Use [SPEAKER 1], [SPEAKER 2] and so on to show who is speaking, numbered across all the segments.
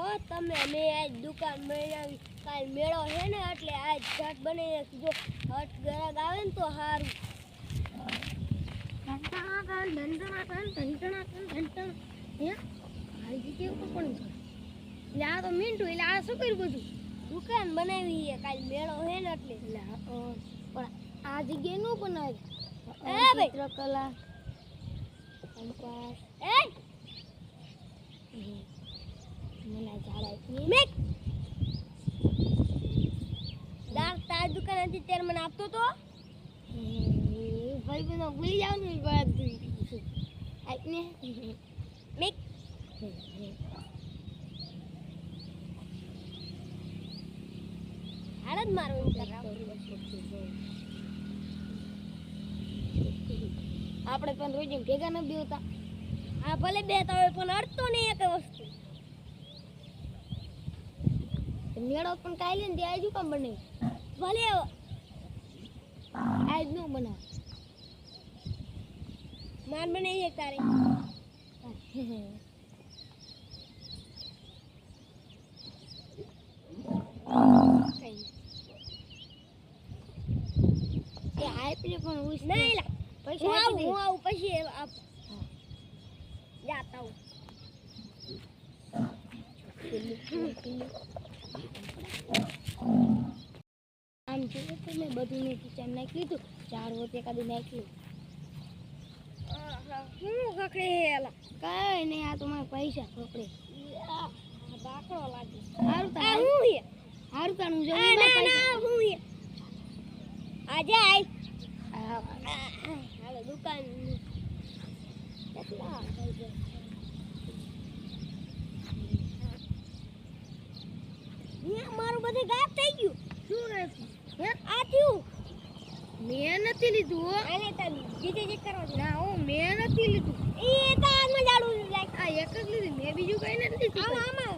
[SPEAKER 1] તમે મે આજ દુકાન બનાવી કાલ મેળો છે ને એટલે આજ ઘટ બનાવીને જો હટ ગ્રાહક આવે ને તો સારું
[SPEAKER 2] આ તો મીંડું એટલે આ શું કર્યું બધું
[SPEAKER 1] દુકાન બનાવી છે કાલ મેળો છે ને એટલે
[SPEAKER 2] પણ આ જગ્યાએ નો બનાવે
[SPEAKER 1] એ ભાઈ
[SPEAKER 2] ચિત્રકલા કંપાસ
[SPEAKER 1] એ
[SPEAKER 2] મને જાડા
[SPEAKER 1] મેક તાર દુકાન હતી ત્યારે મને આપતો તો
[SPEAKER 2] ભાઈ બધો ભૂલી જાવ ને બધું આપને
[SPEAKER 1] મેક હાલત મારું
[SPEAKER 2] આપણે પણ રોજ ભેગા ન બેવતા
[SPEAKER 1] આ ભલે બેતા હોય પણ અડતો નહીં એક વસ્તુ
[SPEAKER 2] મેળો પણ કાલે ને આજુ કામ બને
[SPEAKER 1] ભલે
[SPEAKER 2] આજ નો બનાવ
[SPEAKER 1] માર બનાવી એક તારે
[SPEAKER 2] એ આપને પણ ઉસ
[SPEAKER 1] નહીં લા
[SPEAKER 2] પૈસા
[SPEAKER 1] હું આવું પછી આપ જાતા હું
[SPEAKER 2] આમ જોયું તો મેં બધું ને કિચન નાખી લીધું 4 વોટ એકાદું નાખ્યું
[SPEAKER 1] હું ખખડે હેલા
[SPEAKER 2] કઈ નહીં આ તો મારા પૈસા ખપડે
[SPEAKER 1] બાકડો લાગે
[SPEAKER 2] સારું
[SPEAKER 1] આ હું હે
[SPEAKER 2] સારું તાનું જો
[SPEAKER 1] ના હું હે આજે આય હાલો દુકાન કેટલા મારું બધું ગાયબ થઈ ગયું
[SPEAKER 2] શું રહે
[SPEAKER 1] આ થયું
[SPEAKER 2] મેં નથી લીધું
[SPEAKER 1] આને તમે જીજે જે કરો
[SPEAKER 2] ના મેં નથી લીધું
[SPEAKER 1] એ તો આમાં જાડું લાગ
[SPEAKER 2] આ એક જ લીધી મેં બીજું કઈ નથી લીધું
[SPEAKER 1] આમાં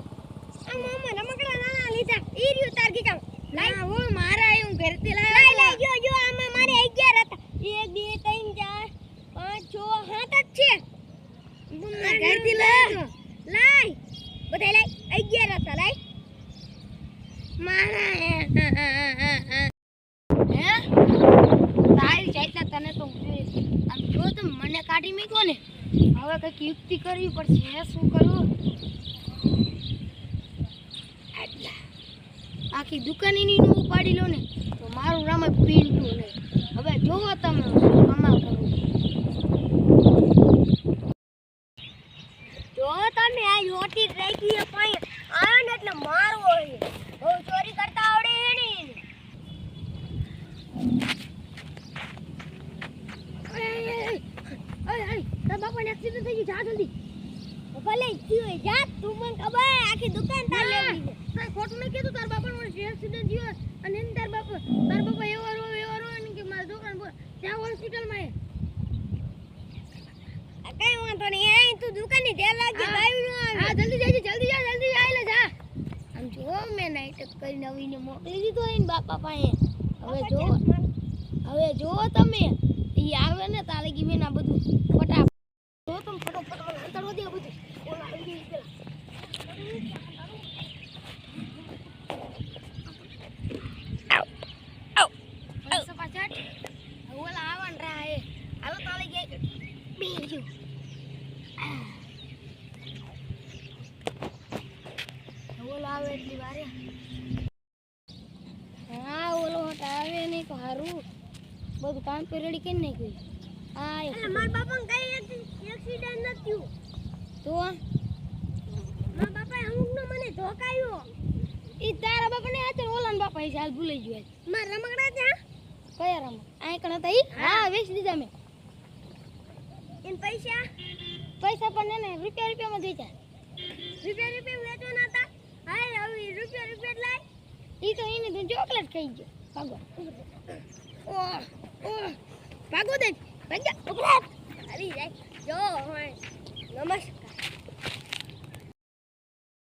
[SPEAKER 1] રમકડા નાના લીધા ઈ રહ્યું તાર ગીતા
[SPEAKER 2] ના હો મારા આવ્યું ઘરેથી
[SPEAKER 1] લઈ
[SPEAKER 2] લાવ્યા
[SPEAKER 1] જો આમાં મારે 11 હતા 1 2 3 4 5 6 7 જ છે
[SPEAKER 2] ઘરેથી લાવ્યો
[SPEAKER 1] લાય બધા લાય 11 હતા લાય
[SPEAKER 2] મારા હે તારી ચાઈતા તને તો આમ જો તો મને કાઢી મૂકો ને હવે કઈક યુક્તિ કરવી પડશે શું કરું આખી દુકાનની નું ઉપાડી લો ને તો મારું નામ પીંટું ને હવે જોવો તમે કમાલ કરો
[SPEAKER 1] જો તમે આ યોટી રાખી છે પાય આ ને એટલે મારવો છે બહુ ચોરી કરતા આવડે હે ને
[SPEAKER 2] તાર બાપાને એક્સિડન્ટ થઈ ગયું જા જલ્દી
[SPEAKER 1] ભલે થયું જા તું મને ખબર આખી દુકાન તાર લેવી છે
[SPEAKER 2] કઈ ખોટું નહીં કીધું તાર બાપાનો એક્સિડન્ટ થયો અને એને તાર બાપા એવો ને કે મારા દુકાન ત્યાં હોસ્પિટલમાં
[SPEAKER 1] કઈ વાંધો નહીં એ તું દુકાનની ધ્યાન રાખજે ગાયું ન આવે
[SPEAKER 2] હા જલ્દી જા એટલે જા આમ જો મેં નાઈટ કરીને આવીને મોકલી દીધો એને બાપા પાસે હવે જો તમે ઈ આવે ને તારે કી મેં આ બધું ફટાફટ જો તમે ફટાફટ અંતરવા દે બધું ઓલા આવી ગઈ પેલા પાછળ ઓલા આવન રહા હે હાલો તાલે ગઈ બીજું ઓલો આવે એટલી વારે હા ઓલો હટ આવે નહીં તો હારું બધું કામ પર રેડી કરી નાખ્યું હા
[SPEAKER 1] મારા બાપાને કઈ એક્સિડન્ટ ન થયું
[SPEAKER 2] તો
[SPEAKER 1] મારા બાપાએ અમુકનો મને ધોકાયો
[SPEAKER 2] ઈ તારા બાપાને આચર ઓલાન બાપા એ હાલ ભૂલી ગયો
[SPEAKER 1] મારા રમકડા ત્યાં
[SPEAKER 2] કયા રમ આ કણ હતા ઈ હા વેચી દીધા મેં
[SPEAKER 1] એન પૈસા
[SPEAKER 2] પણ ને રૂપિયામાં વેચ્યા
[SPEAKER 1] રૂપિયા વેચવાના હતા હાય હવે રૂપિયા લાય
[SPEAKER 2] ઈ તો એને તો ચોકલેટ ખાઈ ગયો ભાગો ભાગો દે ભાગ્યા
[SPEAKER 1] અલી જાય જો નમસ્કાર